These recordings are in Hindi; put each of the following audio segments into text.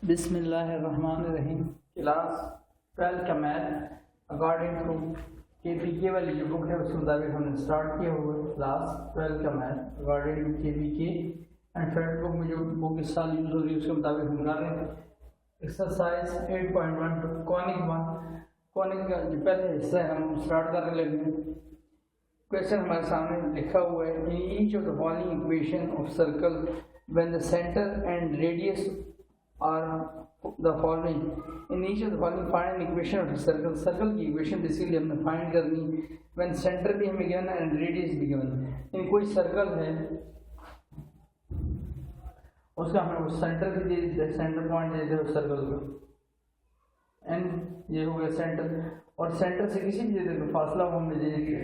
बिस्मिल्लाहिर्रहमानिर्रहीम। क्लास 12 का मैथ अकॉर्डिंग टू KPK वाली जो बुक है उसके मुताबिक हमने स्टार्ट किया हुआ है क्लास 12 का math according to KPK and friend book में जो बुक इस साल यूज़ हो रही है उसके मुताबिक हम कर रहे हैं एक्सरसाइज 8.1 कॉनिक वन। कॉनिक का जो पहले हिस्सा है हम स्टार्ट करने लगे हैं। क्वेश्चन हमारे सामने लिखा हुआ है, in each of the following equation of circle when the centre and radius are the following. In each of the following find an equation of a circle. Circle की equation बेसिकली हमने फाइंड करनी when center भी हमें गिवन है and radius भी गिवन है। इन कोई सर्कल है उसका हमें वो सेंटर भी दे देते हैं, सेंटर पॉइंट दे देते हैं उस सर्कल को n, ये हो गया सेंटर, और सेंटर से किसी भी जगह का फासला वो हमें दे देंगे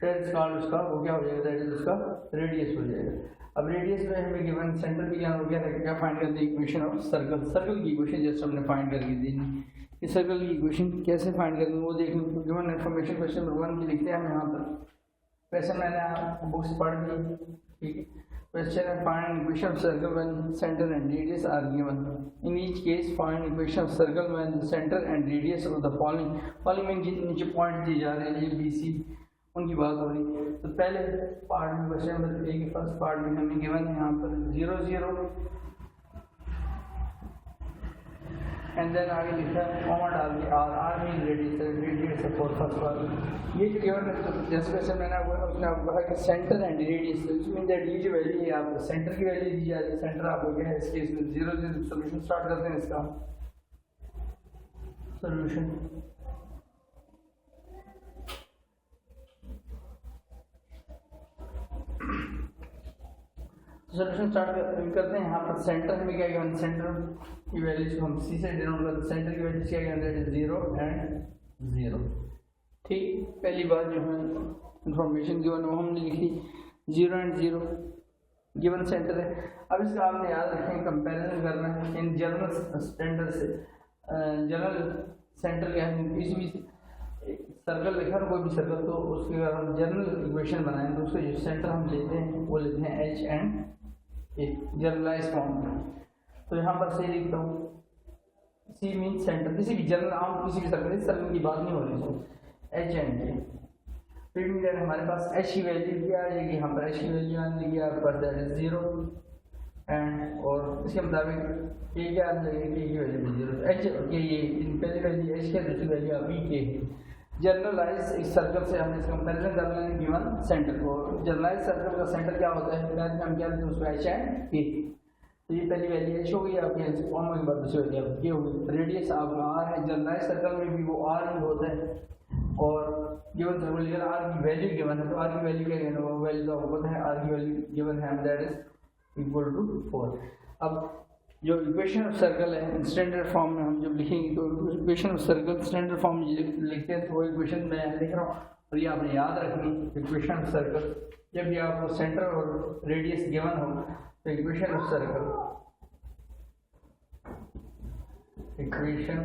दैट इज कॉल्ड, उसका वो क्या हो जाएगा, दैट इज उसका रेडियस हो जाएगा। अब रेडियस में हमें गिवन सेंटर भी ज्ञान हो गया है, क्या फाइंड करते हैं इक्वेशन ऑफ सर्कल। सर्कल की इक्वेशन जैसे हमने फाइंड करके दी, इस सर्कल की इक्वेशन कैसे फाइंड करनी वो देख लो। गिवन इन्फॉर्मेशन क्वेश्चन नंबर 1 की लिखते हैं हम यहाँ पर। वैसे मैंने बुक्स पढ़ ली, ठीक है। क्वेश्चन है find equation of circle when centre and radius are given. In each case find equation of circle when centre and radius of the following में नीचे पॉइंट दिए जा रहे हैं, ये BC उनकी बात हो रही है। तो पहले पार्ट में क्वेश्चन नंबर 1 के फर्स्ट पार्ट में हमें गिवन है यहाँ पर 0 0 एंड देन आगे लिखा है कॉमा डाल दिया आर मीन रेडियस है फॉर फर्स्ट पार्ट। ये जो गिवन है तो जैसे वैसे मैंने उसने आपको कहा कि सेंटर एंड रेडियस, तो मीन दैट ये जो वैल्यू है आपको सेंटर की वैल्यू दी जा रही है। सेंटर आपको क्या है इस केस में 0 0। सोल्यूशन स्टार्ट करते हैं इसका। सोल्यूशन सोल्यूशन स्टार्ट करते हैं। यहाँ पर सेंटर में क्या गिवन, सेंटर की वैल्यूज को हम C से डिनोट करते हैं। सेंटर की वैल्यूज क्या गिवन, दैट इज 0 एंड 0। ठीक, पहली बात जो है इंफॉर्मेशन गिवन वो हमने लिखी 0 एंड 0 गिवन सेंटर है। अब इसका आपने याद रखें कंपैरिजन करना है इन जनरल स्टैंडर्ड से। जनरल सेंटर क्या है, किसी भी सर्कल लिखा है कोई भी सर्कल, तो उसके अगर हम जनरल इक्वेशन बनाएं तो उसका जो सेंटर हम लेते हैं वो लेते हैं H and A generalise form में। तो यहाँ पर सही लिखता हूँ, C मीन सेंटर, किसी भी जनरल आम किसी भी सर्कल की बात नहीं हो रही है, H एंड A। फिर हमारे पास H की वैल्यू क्या आ जाएगी, यहाँ पर H की वैल्यू आ जाएगी आपका दैट इज 0 एंड, और इसके मुताबिक A क्या आ जाएगी, K की वैल्यू भी 0। H के ये पहली वैल्यू H की दूसरी वैल्यू अभी K है। जनरलाइज इस सर्कल से हमने इसका कंपैरिजन कर लेंगे गिवन सेंटर को। जनरलाइज सर्कल का सेंटर क्या होता है, हम क्या लेते हैं उसको H एंड A। तो ये पहली वैल्यू H हो गई आपकी, कॉमन के बाद दूसरी वैल्यू आपकी हो गई। रेडियस आपका R है, जनरलाइज सर्कल में भी वो R ही होता है, और गिवन सर्कल लेकर R की वैल्यू गिवन है, तो R की वैल्यू क्या है, वो वैल्यू तो आपको पता है, R की वैल्यू गिवन है दैट इज इक्वल टू 4। अब जो इक्वेशन ऑफ सर्कल है स्टैंडर्ड फॉर्म में हम जब लिखेंगे तो equation of circle standard form में लिखते हैं, तो वो इक्वेशन मैं लिख रहा हूँ और ये आपने याद रखनी। इक्वेशन ऑफ सर्कल जब भी आपको सेंटर और रेडियस गिवन हो तो equation of circle, equation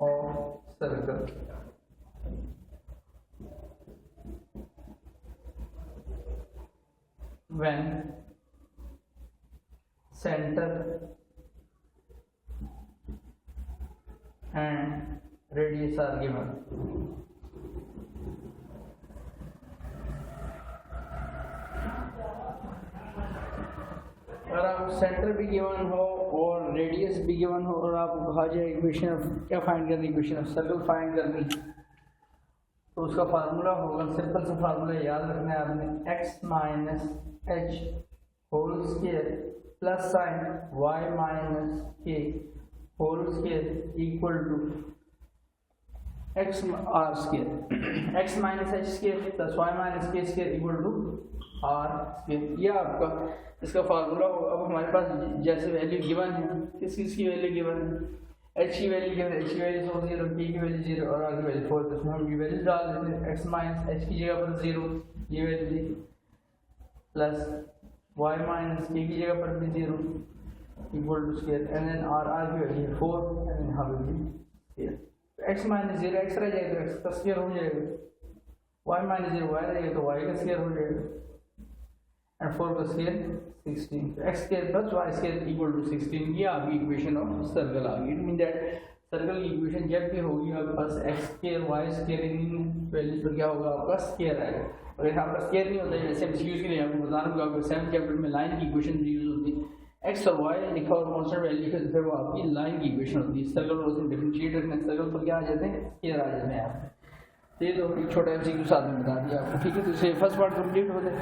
of circle when center and radius are given। अगर आपको सेंटर भी गिवन हो और रेडियस भी गिवन हो और आपको कहा जाए इक्वेशन ऑफ क्या फाइंड करनी, इक्वेशन ऑफ सर्कल फाइंड करनी, तो उसका फार्मूला होगा, सिंपल सा फार्मूला याद रखना है आपने, x minus h whole square plus sign y minus k whole square equal to x r square, x minus h square plus y minus k square equal to r square. ये आपका इसका फार्मूला होगा। अब हमारे पास जैसे वैल्यू गिवन है, किस की वैल्यू गिवन है, h की वैल्यू गिवन है, h की वैल्यू 0 k की वैल्यू 0 और r की वैल्यू 4, तो इसमें हम ये वैल्यू डाल देते हैं। x माइनस h की जगह पर 0 ये वैल्यू दी, प्लस y माइनस k की जगह पर भी 0 equal to square, and then r की वैल्यू 4 एंड यहाँ पे भी स्क्वायर। x माइनस 0 x रह जाएगा, x का स्क्वायर हो जाएगा, y माइनस 0 y रहेगा तो y का स्क्वायर हो जाएगा, एंड 4 का square 16, x square plus y square equal to 16, ये आपकी इक्वेशन ऑफ सर्कल आ गई। इट मीन दैट सर्कल की इक्वेशन जब भी होगी आपके पास एक्स स्क्वायर वाई स्क्वायर इन वैल्यूज पर क्या होगा, आपका स्क्वायर आएगा। अगर यहाँ पर स्क्वायर नहीं होता है, जैसे एमसीक्यूज के लिए आपको बता रहा हूँ, आपको 7th चैप्टर में लाइन की इक्वेशन यूज होती है, एक्स और वाई लिखा और कांस्टेंट वैल्यू लिखा तो फिर वो आपकी लाइन की इक्वेशन होती है। सर्कल और उसमें डिफरेंशिएट रखना, सर्कल पर क्या आ जाते हैं, स्क्वायर आ जाते हैं यहाँ। ये तो एक छोटा एमसीक्यू साथ में बता दिया आपको, ठीक है। तो इससे फर्स्ट पार्ट कंप्लीट हो जाए,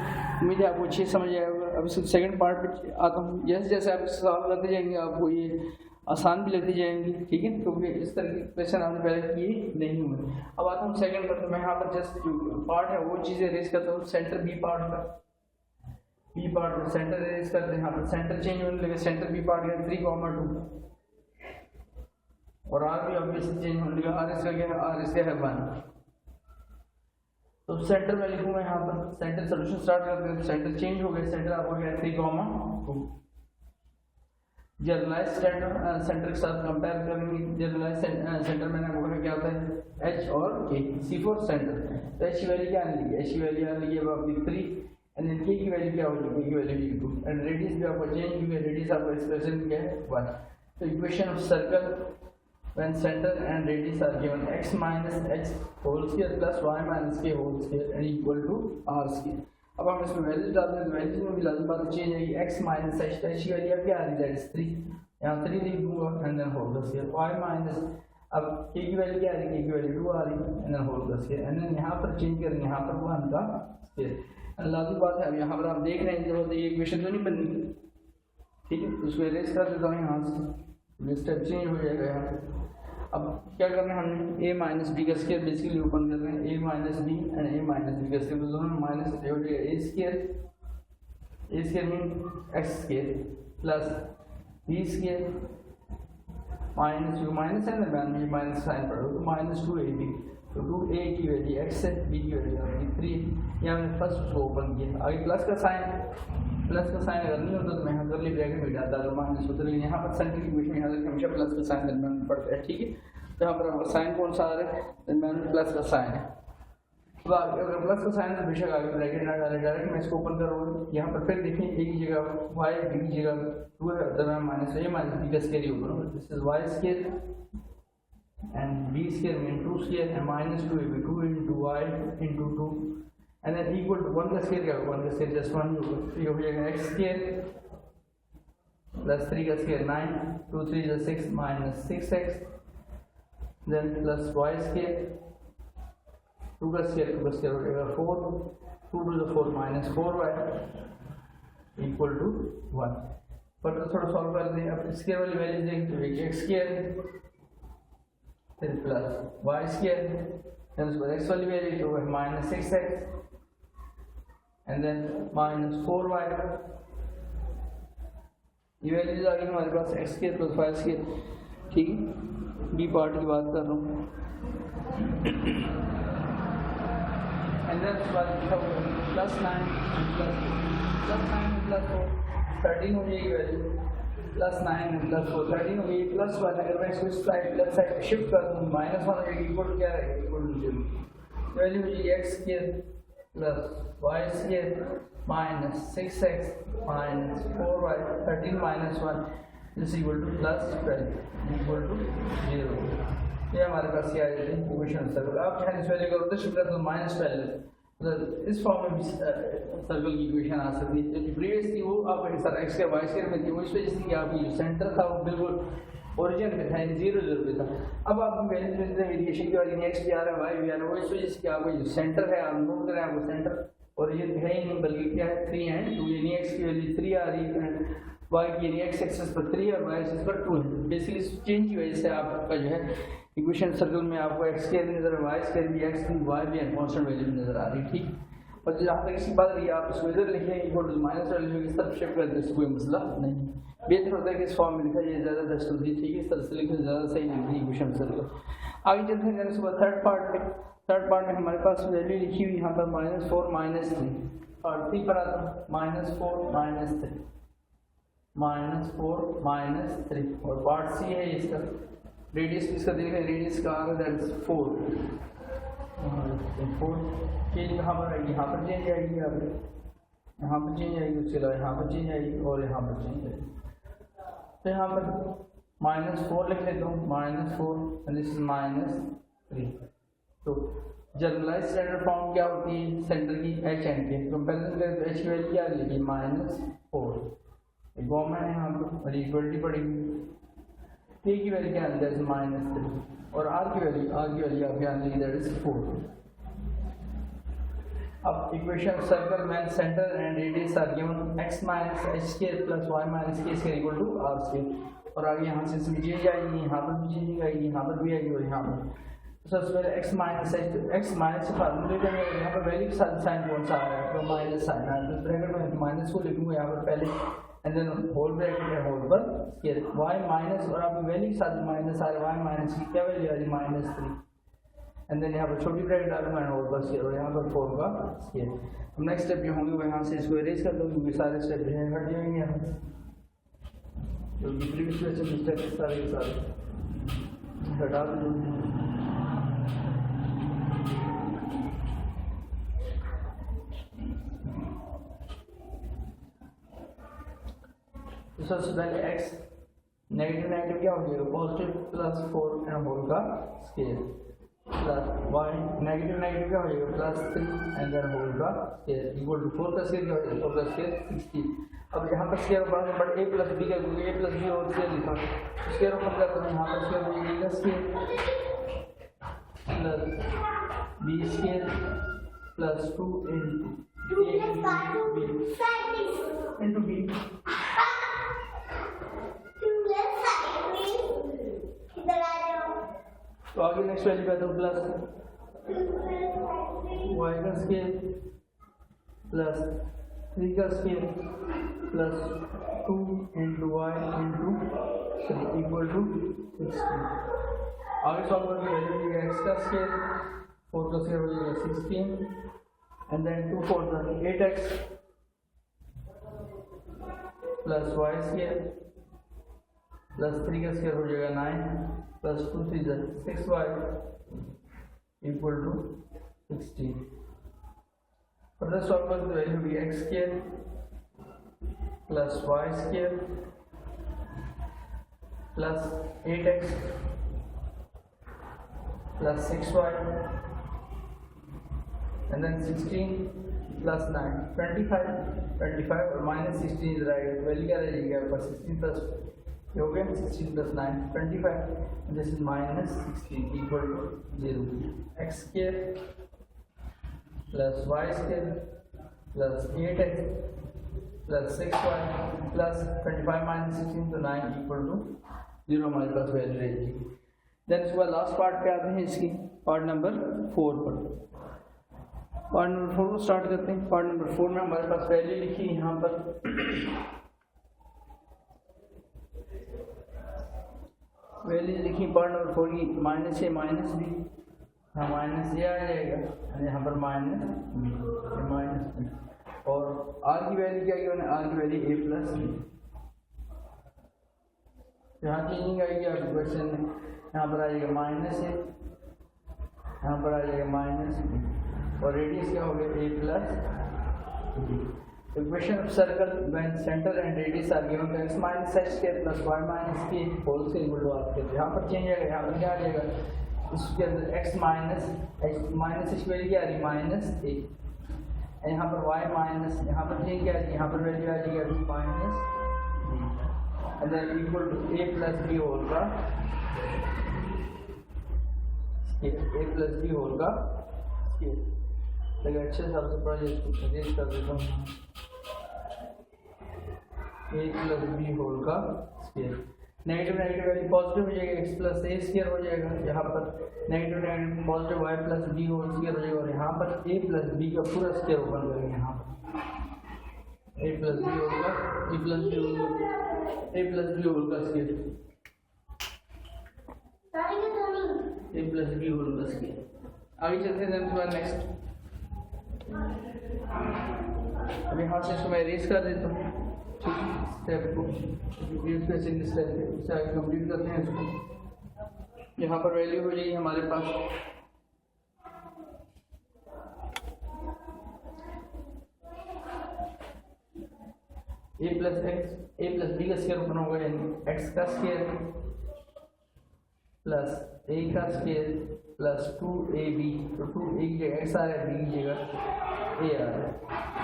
उम्मीद है आपको अच्छे समझ आएगा। अब सेकंड पार्ट पे आता हूँ। जैसे जैसे आप सॉल्व करते जाएंगे आपको ये आसान भी लगती जाएंगी, ठीक है, क्योंकि इस तरह के क्वेश्चन आपने पहले किए नहीं हुए। अब आता हूँ सेकंड पर। तो मैं यहाँ पर जस्ट जो पार्ट है वो चीज़ें रेज करता हूँ। सेंटर बी पार्ट का, बी पार्ट में सेंटर रेज करते हैं। यहाँ पर सेंटर चेंज होने लगे, सेंटर बी पार्ट का 3,2 और आर भी ऑब्वियसली चेंज होने लगा, आर इसका क्या है, आर इसका है 1। तो सेंटर में लिखूंगा यहाँ पर, सेंटर सोल्यूशन स्टार्ट करते हैं। सेंटर चेंज हो गए, सेंटर आपको क्या है 3,2। जनरलाइज सेंटर के साथ कंपेयर करेंगे। जनरलाइज सेंटर मैंने आपको कहा क्या होता है, एच और के, C4 सेंटर। तो एच की वैल्यू क्या आने लगी, एच की वैल्यू आने लगी अब आपकी 3 एंड देन के की वैल्यू क्या होगी, के की वैल्यू 2 एंड रेडियस भी आपको चेंज हुई है, रेडियस आपका एक्सप्रेशन क्या है 1। तो equation of circle when center and radius are given x minus h whole square plus y minus k whole square and equal to r square। अब हम इसमें वैल्यू डालते हैं, वैल्यू में भी लाजमी बात चेंज आएगी। x minus h, h की वैल्यू क्या आ रही है, दैट इज 3, यहाँ 3 लिख दूंगा and then whole square. y minus अब k की वैल्यू क्या आ रही है, k की वैल्यू 2 आ रही है and then whole square and then यहाँ पर चेंज करेंगे, यहाँ पर 1 का स्क्वायर। लाजमी बात है, अब यहाँ पर आप देख रहे हैं जो ये इक्वेशन तो नहीं बननी, ठीक है। उसको इरेज कर देता हूँ यहाँ से, स्टेप चेंज हो जाएगा यहाँ। अब क्या करना है हमने, a माइनस बी का स्क्वायर बेसिकली ओपन कर रहे हैं, a minus B and a minus B का स्क्वायर, दोनों में माइनस हो जाएगा। a square mean x square plus b square minus जो माइनस है ना, मैं माइनस साइन पढ़ रहा हूँ, तो माइनस 2ab। तो 2a की वैल्यू x है, b की वैल्यू आपकी 3। यहाँ मैंने फर्स्ट उसको ओपन किया। आगे प्लस का साइन अगर नहीं होता तो मैं यहाँ करली ब्रैकेट में डालता तो माइनस होता, लेकिन यहाँ पर साइन की इक्वेशन में यहाँ हमेशा प्लस का साइन दरम्यान पड़ता है, ठीक है। तो यहाँ पर साइन कौन सा आ रहा है, दरम्यान प्लस का साइन है। तो अगर प्लस का साइन है तो बेशक आगे ब्रैकेट ना डाले, डायरेक्ट मैं इसको ओपन कर रहा हूँ। यहाँ पर फिर देखें a की जगह y, b की जगह 2 है, दरम्यान माइनस a माइनस b का स्क्वायर ऊपर होगा। This is y square and b square mean 2 square and minus 2ab, 2 into y into 2 and then equal to 1 का स्क्वायर क्या होगा, 1 का स्क्वायर जस्ट 1 होगा। तो ये हो जाएगा x स्क्वायर प्लस 3 का square 9, 2 3 is 6 minus 6x then plus y square 2 का स्क्वायर हो जाएगा 4, 2 to the 4 minus 4y equal to 1। पर तो थोड़ा सॉल्व कर दें। अब स्क्वायर वाली वैल्यू देखें तो x स्क्वायर फिर प्लस y स्क्वायर then उसके बाद x वाली वैल्यू तो है minus 6x and then minus 4y। ये वैल्यूज आ गई हमारे पास x square plus y square, ठीक है। बी पार्ट की बात कर रहा हूँ एंड देन उसके बाद प्लस 9 प्लस 4 13 हो जाएगी वैल्यू, प्लस 9 प्लस 4 13 हो गई, प्लस 1 अगर मैं इसको इस साइड लेफ्ट साइड शिफ्ट कर दूँ माइनस 1 हो जाएगी, इक्वल क्या रहेगा, इक्वल टू 0। वैल्यू हो जाएगी x square plus y square minus 6x minus 4y 13 minus 1 is equal to plus 12 equal to 0। ये हमारे पास क्या है इक्वेशन सर्कल। आप चाहे इस वैल्यू को शिफ्ट कर दो माइनस 12, तो इस फॉर्म में भी सर्कल की इक्वेशन आ सकती है। जो प्रीवियस थी वो आपके सर एक्स के वाई स्क्वायर में थी, वो इस वजह से कि आपकी जो सेंटर था वो बिल्कुल ओरिजिन में था, 0 पे था। अब आप वैल्यू देते हैं वेरिएशन की वजह एक्स भी आ रहा है वाई भी आ रहा है, वो इस वजह से कि आपका जो सेंटर है आप नोट करें आपको सेंटर ओरिजिन है ही नहीं बल्कि क्या है 3 एंड 2, यानी एक्स की वैल्यू 3 आ रही है, वाई की यानी एक्स एक्सेस पर 3 और वाई एक्सेस पर 2 है। बेसिकली चेंज की वजह से आपका जो है इक्वेशन सर्कल में आपको एक्स स्क्वायर भी नजर वाई स्क्वायर भी एक्स भी वाई भी कांस्टेंट वैल्यू नजर आ रही है, ठीक। और जहाँ तक इसकी बात रही आप इसको इधर लिखें इक्वल टू माइनस वैल्यू इस तरफ शिफ्ट कर दे, इससे कोई मसला नहीं। बेहतर होता है कि इस फॉर्म में लिखा जाए, ज़्यादा बेस्ट होती है, ठीक है। इस तरह से लिखने ज़्यादा सही लगती है इक्वेशन सर्कल। आगे चलते हैं उसके बाद थर्ड पार्ट में हमारे पास वैल्यू लिखी हुई यहाँ पर -4 -3 और 3 पर आता है -4 -3 -4 -3 और पार्ट सी है इसका रेडियस इसका देखें, रेडियस का आगे दैट इज 4 के यहाँ पर आएगी, यहाँ पर चेंज आएगी आपकी यहाँ पर चेंज आएगी, उसके अलावा यहाँ पर चेंज आएगी और यहाँ पर चेंज आएगी। तो यहाँ पर -4 लिख लेता हूँ, -4 एंड दिस इज -3। तो जनरलाइज स्टैंडर्ड फॉर्म क्या होती है सेंटर की, एच एंड के कंपेरिजन करें तो एच की वैल्यू क्या आ जाएगी -4। गवर्नमेंट है यहाँ पर इक्वलिटी पड़ेगी, ए की वैल्यू क्या आती है -3 और आर की वैल्यू आपके आने की दैट इज 4। अब equation circle when centre and radius are given x minus h square plus y minus k square equal to r square. और आगे यहाँ से इसमें चेंज आएगी, यहाँ पर भी चेंज आएगी, यहाँ पर भी आएगी और यहाँ पर। तो सबसे पहले x minus h, x minus फार्मूले का यहाँ पर वैल्यू के साथ साइन कौन सा आ रहा है तो माइनस साइन आ रहा है। तो ब्रैकेट में माइनस को लिखूंगा यहाँ पर पहले एंड देन होल ब्रैकेट है होल पर स्क्वायर y माइनस और आप वैल्यू के साथ माइनस आ रहा है y माइनस की क्या वैल्यू आ रही है -3 एंड देन यहाँ पर छोटी ब्रैकेट डालूंगा एंड होल पर स्क्वायर और यहाँ पर 4 का स्क्वायर। अब नेक्स्ट स्टेप जो होंगे वो यहाँ से इसको इरेज कर दो क्योंकि सारे स्टेप जो है हट जाएंगे यहाँ तो प्रीवियस लेक्चर स्टेप सारे हटा दो। तो सबसे पहले x नेगेटिव नेगेटिव क्या हो जाएगा पॉजिटिव +4 एंड होल का square plus y negative negative क्या हो जाएगा +3 एंड देन होल का स्क्वायर इक्वल टू 4 का स्क्वायर क्या हो जाएगा 4 का स्क्वायर 16। अब यहाँ पर स्क्वायर बाद में बट a प्लस b का क्योंकि a प्लस b और स्क्वायर लिखा तो स्क्वायर ओपन करते हैं यहाँ पर स्क्वायर हो जाएगा square plus b square plus 2 into b तो आगे नेक्स्ट वैल्यू क्या दो प्लस y का स्क्वायर प्लस 3 का square plus 2 into y into 3 equal to 16। आगे सॉल्व करके वैल्यू है x का स्क्वायर 4 का स्क्वायर हो जाएगा 16 and then 2 4 8x plus y square plus 3 का स्क्वायर हो जाएगा 9 plus 2 3 6y equal to 16। Further solve कर तो वैल्यू होगी x square plus y square plus 8x plus 6y and then 16 plus 9 25 और माइनस 16 इज राइट वैल्यू क्या रहेगी आपके पास 16 प्लस हो गया 16 plus 9 25 this is -16 equal to 0। x square plus y square plus 8x plus 6y plus 25 minus 16 तो 9 इक्वल टू 0 हमारे पास वैल्यू रहेगी। देन इसके बाद लास्ट पार्ट पे आते हैं इसकी पार्ट नंबर 4 पर। पार्ट नंबर 4 को स्टार्ट करते हैं। पार्ट नंबर 4 में हमारे पास वैल्यू लिखी है यहाँ पर वैल्यू लिखी पार्ट नंबर 4 की माइनस ए माइनस बी, हाँ माइनस ए आ जाएगा यहाँ पर माइनस बी और आर की वैल्यू क्या की आर की वैल्यू ए प्लस बी। यहाँ चेंजिंग आएगी आपके क्वेश्चन में, यहाँ पर आ जाएगा माइनस ए, यहाँ पर आ जाएगा माइनस बी और रेडियस क्या हो गया A plus B. Equation of circle when centre and radius are given तो x minus h square plus y minus k whole square equal to r square. यहाँ पर चेंज आएगा, यहाँ पर क्या आ जाएगा इसके अंदर x माइनस h की वैल्यू क्या आ रही है माइनस a, यहाँ पर y माइनस यहाँ पर चेंज क्या आ रही है यहाँ पर वैल्यू आ जाएगी minus b and then equal to a plus b whole का a प्लस b होल का स्क्वायर। तो अच्छे हिसाब से पढ़ लीजिए कर देता हूँ a प्लस बी होल का square. Negative negative value positive हो जाएगा x प्लस ए स्क्वायर हो जाएगा, यहाँ पर negative negative positive y plus B whole square हो जाएगा और यहाँ पर a प्लस बी का पूरा स्क्वायर ओपन करेंगे यहाँ पर a प्लस बी होल का a प्लस बी होल का a प्लस बी होल का square a plus B whole का स्क्वायर। आगे चलते हैं नेक्स्ट। अब यहाँ से इसको मैं इरेज कर देता हूँ स्टेप को स्टेप आगे कंप्लीट करते हैं इसको। यहाँ पर वैल्यू हो जाएगी हमारे पास ए प्लस बी का स्क्वायर ओपन होगा यानी एक्स का स्क्वायर प्लस ए का स्क्वायर प्लस 2ab, तो 2a की जगह एक्स आ रहा है, बी की जगह ए आ रहा है,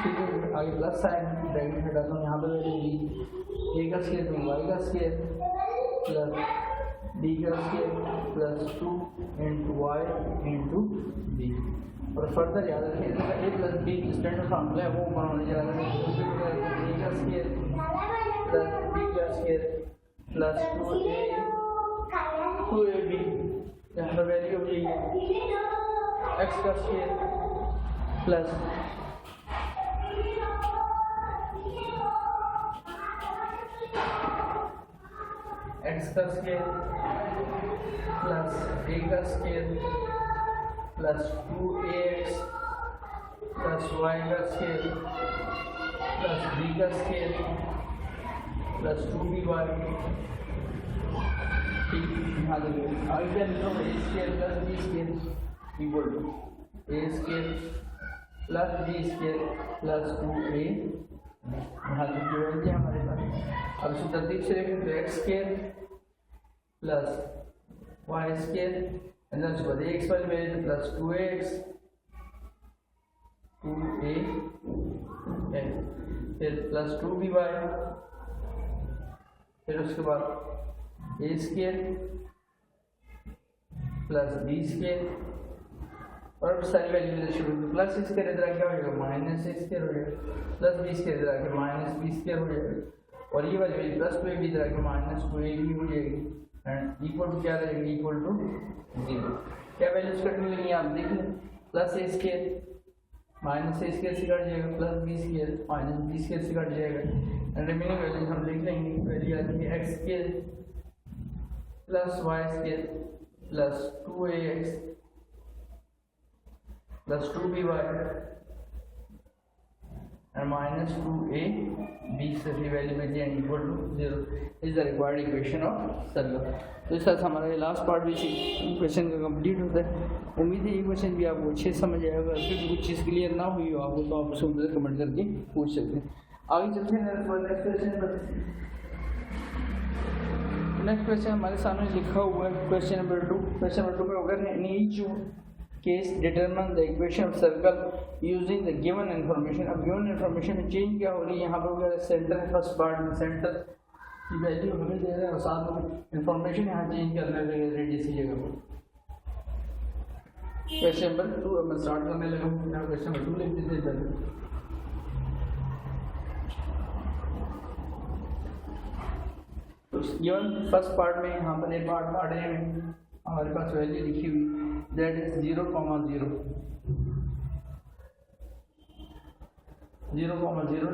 ठीक है। आगे प्लस साइन ब्रैकेट हटाता हूँ, यहाँ पर वैल्यू ए का स्क्वायर में वाई का स्क्वायर प्लस डी का square plus 2 into y into b. और फर्दर याद रखें इसका a plus b standard formula है वो ऊपर होने जा रहा है, ए का स्क्वायर प्लस बी का स्क्वायर प्लस 2ab, यहाँ पर वैल्यू हो जाएगी एक्स का स्क्वायर प्लस एक्स का स्क्वायर प्लस ए का square plus 2ax plus y का स्क्वायर प्लस बी का स्क्वायर प्लस 2by, ठीक। यहाँ देखिए आगे क्या लिखा हुआ, A square plus B square equal to A square plus B square plus 2a, यहाँ देखिए हमारे पास। अब इसी तरतीब से देखें तो x square plus y square and उसके बाद एक्स वाली वैल्यू प्लस 2ax 2a फिर प्लस 2by, फिर उसके बाद ए स्क्वायर प्लस बी स्क्वायर और सारी वैल्यू शुरू में प्लस स्क्वायर इधर क्या हो जाएगा माइनस स्क्वायर हो जाएगा, प्लस बी स्क्वायर इधर आके माइनस बी स्क्वायर हो जाएगा, और ये वाली वैल्यू प्लस 2ab इधर आके माइनस 2ab हो जाएगी एंड इक्वल टू क्या रहेगी, इक्वल टू 0। क्या वैल्यूज कटने लगी आप देख लें, plus a square minus a square से कट जाएगा, plus B square minus b square से कट जाएगा एंड रिमेनिंग वैल्यूज हम लिख लेंगे। वैल्यू आती है x square plus y square plus 2ax plus 2by and minus 2ab से वैल्यू में दिया equal to 0 is the required equation of circle. तो इस तरह से हमारा ये लास्ट पार्ट भी इक्वेशन का कंप्लीट होता है। उम्मीद है ये क्वेश्चन भी आपको अच्छे समझ आएगा, अगर फिर कुछ चीज़ क्लियर ना हुई हो आपको तो आप उसको मुझे कमेंट करके पूछ सकते हैं। आगे चलते हैं नेक्स्ट क्वेश्चन पर। नेक्स्ट क्वेश्चन हमारे सामने लिखा हुआ है क्वेश्चन नंबर 2। क्वेश्चन नंबर 2 में होगा इन each case determine the equation of circle using the given information. अब गिवन इन्फॉर्मेशन में चेंज क्या हो रही है, यहाँ पर वगैरह सेंटर है, फर्स्ट पार्ट में सेंटर की वैल्यू हमें दे रहा है और साथ में इन्फॉर्मेशन यहाँ चेंज करने लगे रेडियस की जगह पर। क्वेश्चन नंबर 2 अब मैं स्टार्ट करने लगा हूँ, क्वेश्चन नंबर 2 लिख देते पहले। तो गिवन फर्स्ट पार्ट में यहाँ पर एक पार्ट ए में हमारे पास वैल्यू लिखी हुई दैट इज 0,0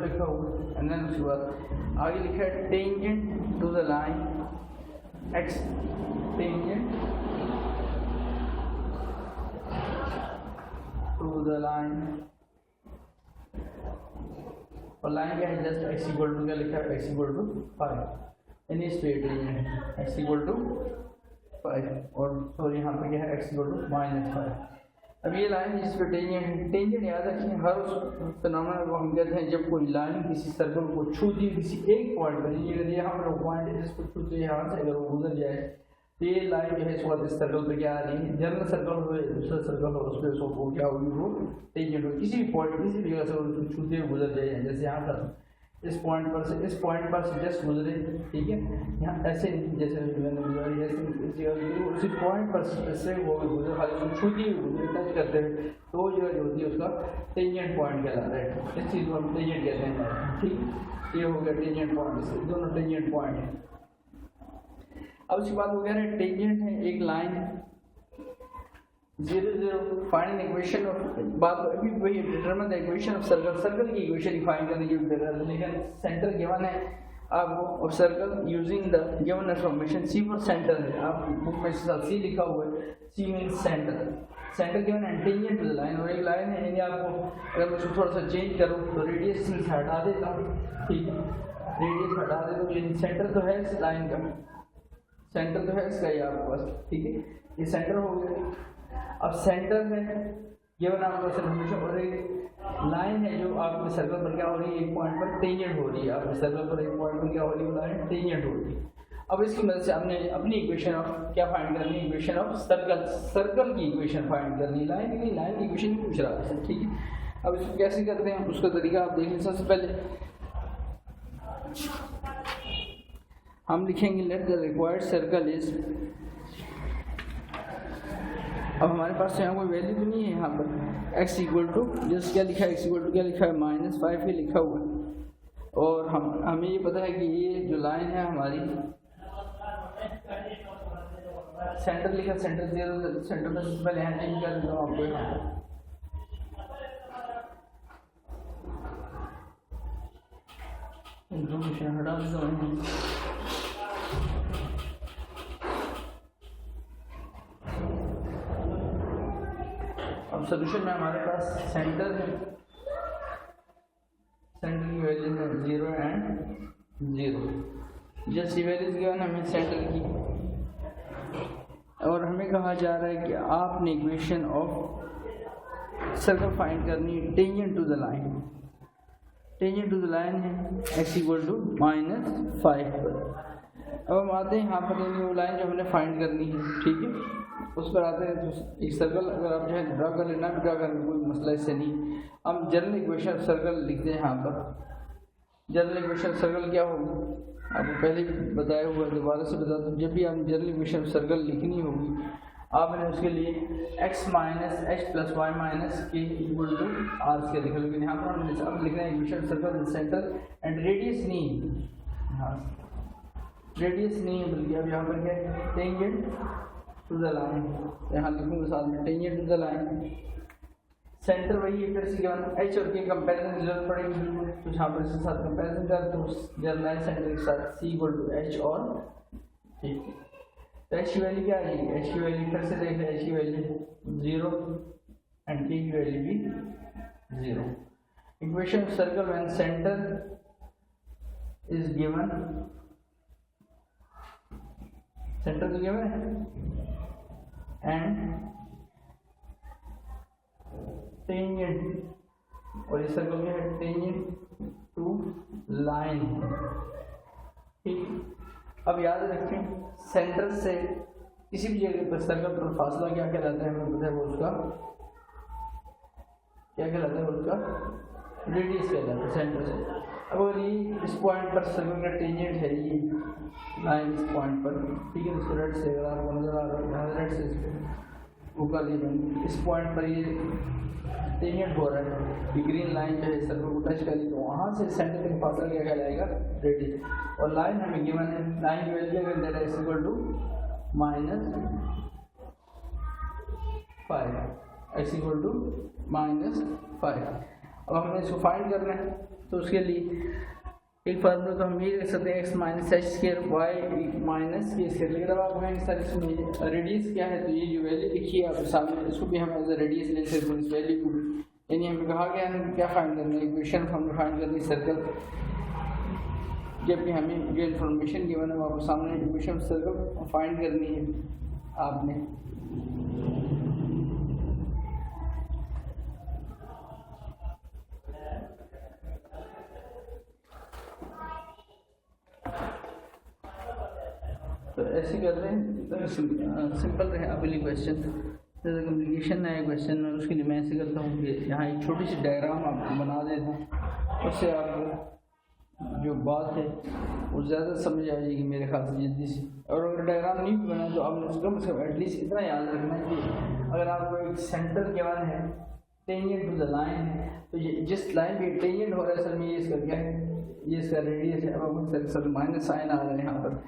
लिखा हुआ एंड देन उसके बाद आगे लिखा है tangent to the line x, tangent to the line, और लाइन क्या है जस्ट एक्स इक्वल टू क्या लिखा है एक्स इक्वल टू 5 यानी स्ट्रेट लाइन है एक्स इक्वल टू 5 और सॉरी यहाँ पे क्या है एक्स इक्वल टू -5। अब ये लाइन जिस पर टेंजेंट याद रखिए हर उस फिनोमेना को हम कहते हैं जब कोई लाइन किसी सर्कल को छूती है किसी एक पॉइंट पर, ये यहाँ पर पॉइंट है जिसको छूते हैं यहाँ से अगर वो गुजर जाए तो ये लाइन जो है इस वक्त इस सर्कल पे क्या आ रही है, जनरल सर्कल हो दूसरा सर्कल हो उस पर उसको क्या होगी वो टेंजेंट हो, किसी भी पॉइंट किसी भी जगह से छूते हुए गुजर जाए, जैसे यहाँ पर इस पॉइंट पर से जस्ट गुजरे, ठीक है, यहाँ ऐसे जैसे मैंने गुजारी ऐसे इस जगह उसी पॉइंट पर से वो गुजर खाली उसको छूती हुई गुजरे टच करते हुए तो वो जगह जो होती है उसका टेंजेंट पॉइंट कहलाता है। इस चीज़ को हम टेंजेंट कहते हैं, ठीक, ये हो गया टेंजेंट पॉइंट, दोनों टेंजेंट पॉइंट है। अब उसके बाद वो कह रहे हैं टेंजेंट है एक लाइन 0,0 फाइंड इक्वेशन ऑफ, बात अभी वही determine the equation of circle, circle की इक्वेशन फाइंड करने की लेकिन सेंटर गिवन है आपको और circle using the given information. C for centre है, आप बुक में सी लिखा हुआ है, c means centre, centre given है टेंजेंट टू द लाइन, और एक लाइन है यानी आपको अगर मैं उसको थोड़ा सा चेंज करूँ तो रेडियस से हटा देता हूँ, ठीक है, रेडियस हटा देता हूँ लेकिन सेंटर तो है इस लाइन का, सेंटर तो है इसका ही आपके पास, ठीक है, ये सेंटर हो गया। अब सेंटर में गिवन आपको इन्फॉर्मेशन और एक लाइन है जो आपके सर्कल पर क्या हो रही है, एक पॉइंट पर टेंजेंट हो रही है, आपके सर्कल पर एक पॉइंट पर क्या हो रही है, लाइन टेंजेंट हो रही है। अब इसकी मदद से आपने अपनी इक्वेशन ऑफ क्या फाइंड करनी है, इक्वेशन ऑफ सर्कल, सर्कल की इक्वेशन फाइंड करनी है, लाइन की लाइन की इक्वेशन पूछ रहा है, ठीक है। अब इसको कैसे करते हैं उसका तरीका आप देख लें। सबसे पहले हम लिखेंगे let the required circle is, अब हमारे पास यहाँ कोई वैल्यू तो नहीं है, यहाँ पर x इक्वल टू जस्ट क्या लिखा है, x इक्वल टू क्या लिखा है, -5 ही लिखा हुआ है। और हमें ये पता है कि ये जो लाइन है हमारी सेंटर लिखा, सेंटर 0, सेंटर पर सबसे पहले यहाँ चेंज कर देता हूँ आपको, यहाँ इंफॉर्मेशन हटा देता हूँ। अब सोल्यूशन में हमारे पास सेंटर है, सेंटर की वैल्यू है 0 एंड 0, जस्ट वैल्यूज गिवन हमें सेंटर की, और हमें कहा जा रहा है कि आपने इक्वेशन ऑफ सर्कल फाइंड करनी है tangent to the line, tangent to the line है x इक्वल टू -5 पर। अब हम आते हैं यहाँ पर वो लाइन जो हमने फाइंड करनी है, ठीक है, उस पर आते हैं। तो एक सर्कल अगर आप जो है ड्रा कर लेना, ड्रा करने कोई मसला इससे नहीं। हम जनरल इक्वेशन ऑफ सर्कल लिखते हैं यहाँ पर। जनरल इक्वेशन सर्कल क्या होगी आपको पहले भी बताया हुआ है, दोबारा से बता दूँ। जब भी आप जनरल इक्वेशन सर्कल लिखनी होगी आपने उसके लिए x minus h plus y minus k equal to r square लिखा, लेकिन यहाँ पर हमने अब लिखना है equation circle centre and radius नहीं, हाँ रेडियस नहीं है बल्कि अब यहाँ पर क्या है, टेंजेंट टू द लाइन, यहाँ लिखूँगा साथ में tangent to the line. Centre वही है, फिर से क्या एच और के कंपैरिजन की जरूरत पड़ेगी, तो यहाँ पर इसके साथ कंपैरिजन कर तो जनरल सेंटर के साथ सी इक्वल टू एच और के। तो एच की वैल्यू क्या आ जाएगी, एच की वैल्यू फिर से देख लें, एच की वैल्यू 0 एंड के की वैल्यू भी 0। Equation of circle when centre is given, centre तो गिवन है एंड टेंजेंट, और इस सर्कल क्या है, टेंजेंट टू लाइन, ठीक। अब याद रखें सेंटर से किसी भी जगह पर सर्कल पर फासला क्या कहलाता है, हमें पता है वो उसका क्या कहलाता है, उसका रेडियस कहलाता है सेंटर से। अब अगर ये इस पॉइंट पर सर्कल का टेंजेंट है, ये लाइन इस पॉइंट पर, ठीक है, इसको रेड से अगर आपको नजर आ रहा है, रेड से ऊपर लीजिए, इस पॉइंट पर ये टेंजेंट हो रहा है, ये ग्रीन लाइन जो है सर्कल को टच करी, तो वहाँ से सेंटर तक फासला क्या कहलाएगा, रेडियस। और लाइन हमें गिवन है, लाइन की वैल्यू अगर दे रहा है is equal to -5, x equal to -5। अब हमें इसको फाइंड करना है, तो उसके लिए एक फार्मूला तो हम ये लिख सकते हैं x minus h square y minus k square, लेकिन अब आप कहेंगे सर इसमें रेडियस क्या है, तो ये जो वैल्यू लिखी है आपके सामने, इसको भी हम एज ए रेडियस ले सकते हैं, इस वैल्यू को भी, यानी हमें कहा गया है क्या फाइंड करना है, इक्वेशन हमने फाइंड करनी सर्कल। जब भी हमें जो इन्फॉर्मेशन गिवन है वो आपके सामने, इक्वेशन सर्कल फाइंड करनी है आपने। तो ऐसे कर रहे हैं, सिंपल रहे अगली क्वेश्चन, जैसे कम्युनिकेशन है क्वेश्चन में, उसके लिए मैं ऐसे करता हूँ कि यहाँ एक छोटी सी डायग्राम आपको बना देता हूँ, उससे आपको जो बात है वो ज़्यादा समझ आ जाएगी मेरे ख्याल से जल्दी से। और अगर डायग्राम नहीं बना तो आपने कम से कम एटलीस्ट इतना याद रखना है कि अगर आपको एक सेंटर के बाद है, टेंजेंट टू द लाइन है, तो ये जिस लाइन पे टेंजेंट हो रहा है सर में, ये इसका क्या है, ये इसका रेडियस है। अब सर माइनस साइन आ रहा है यहाँ पर,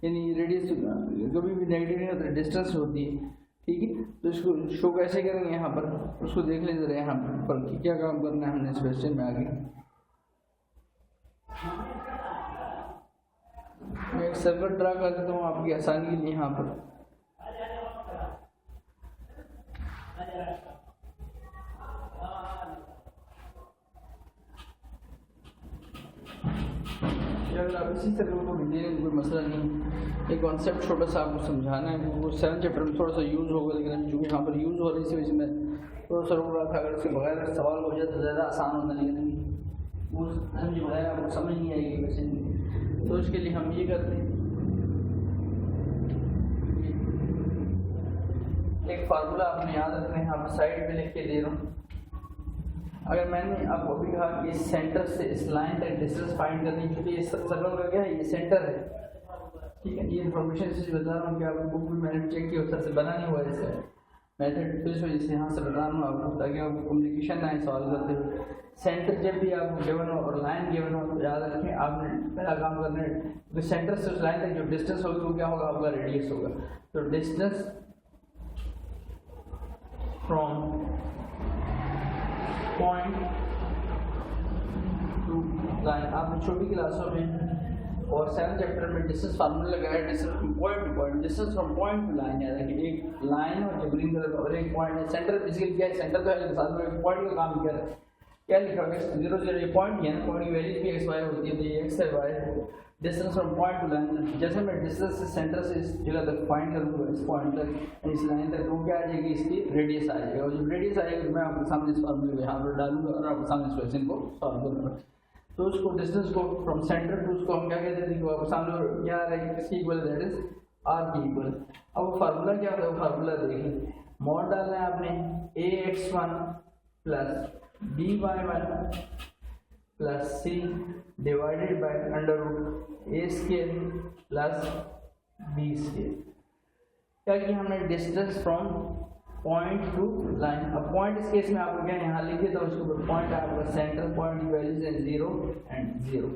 यानी रेडियस कभी भी नेगेटिव नहीं होता, डिस्टेंस होती है, ठीक है। तो इसको शो कैसे करेंगे यहाँ पर, उसको देख लें जरा यहाँ पर कि क्या काम करना है हमने इस क्वेश्चन में आगे। मैं एक सर्कल ड्रा कर देता हूँ आपकी आसानी के लिए यहाँ पर। अगर आप इसी तरह को भी कोई मसला नहीं, एक कॉन्सेप्ट छोटा सा आपको समझाना है, वो 7th चैप्टर में थोड़ा सा यूज़ होगा, लेकिन चूँकि यहाँ पर यूज़ हो रही है इसी वजह से मैं तो सर रहा था, अगर उसके बगैर सवाल हो जाए तो ज़्यादा आसान होता, लेकिन वो समझ बगैर आपको समझ नहीं आएगी वैसे नहीं। तो उसके लिए हम ये करते हैं, एक फार्मूला आपने याद रखना है, आप साइड में लिख के दे रहा हूँ। अगर मैंने आपको अभी कहा कि इस सेंटर से इस लाइन तक डिस्टेंस फाइंड करनी, क्योंकि ये सर्कल का क्या है, ये सेंटर है, ठीक है। ये इन्फॉर्मेशन से बता रहा हूँ कि आपको बुक भी मैंने चेक किया, उस से बना नहीं हुआ इससे मेथड, तो इस वजह से यहाँ से बता रहा हूँ आपको, ताकि आपको कम्युनिकेशन ना सॉल्व करते हुए। सेंटर जब भी आपको गिवन हो और लाइन गिवन हो तो याद रखें आपने पहला काम करना है, तो सेंटर से उस लाइन तक जो डिस्टेंस होगी वो क्या होगा, आपका रेडियस होगा। तो distance from point to line, आपने छोटी क्लासों में और 7th चैप्टर में डिस्टेंस फार्मूला लगाया, distance from point two point, distance from point to line, यानी कि एक लाइन और ग्रीन कलर और एक पॉइंट है। सेंटर बेसिकली क्या है, सेंटर तो है, साथ में पॉइंट का काम क्या है, क्या लिखा हुआ है 0 0, ये पॉइंट है ना, पॉइंट की वैल्यू भी x y होती है, तो ये x है y है। Distance from point to line, जैसे मैं डिस्टेंस से सेंटर से इस जगह तक फाइंड करूँगा, इस पॉइंट तक इस लाइन तक, तो क्या आ जाएगी, इसकी रेडियस आ जाएगा, और जब रेडियस आएगा तो मैं आपके सामने इस फार्मूले को यहाँ पर डालूंगा और आपके सामने इस क्वेश्चन को सॉल्व करूँगा। तो उसको डिस्टेंस को फ्रॉम सेंटर टू उसको हम क्या कहते हैं, आपको सामने क्या आ रहा है, किसकी इक्वल, दैट इज r की इक्वल। अब वो फार्मूला क्या होता है, वो फार्मूला देखिए, मॉड डालना है आपने ax1 plus by1 plus c divided by under root a square plus b square. क्या किया हमने, distance from point to line. अब पॉइंट इस केस में आपको क्या यहाँ लिख दिया, तो उसको पॉइंट है आपका सेंटर, पॉइंट की वैल्यूज है 0 एंड 0।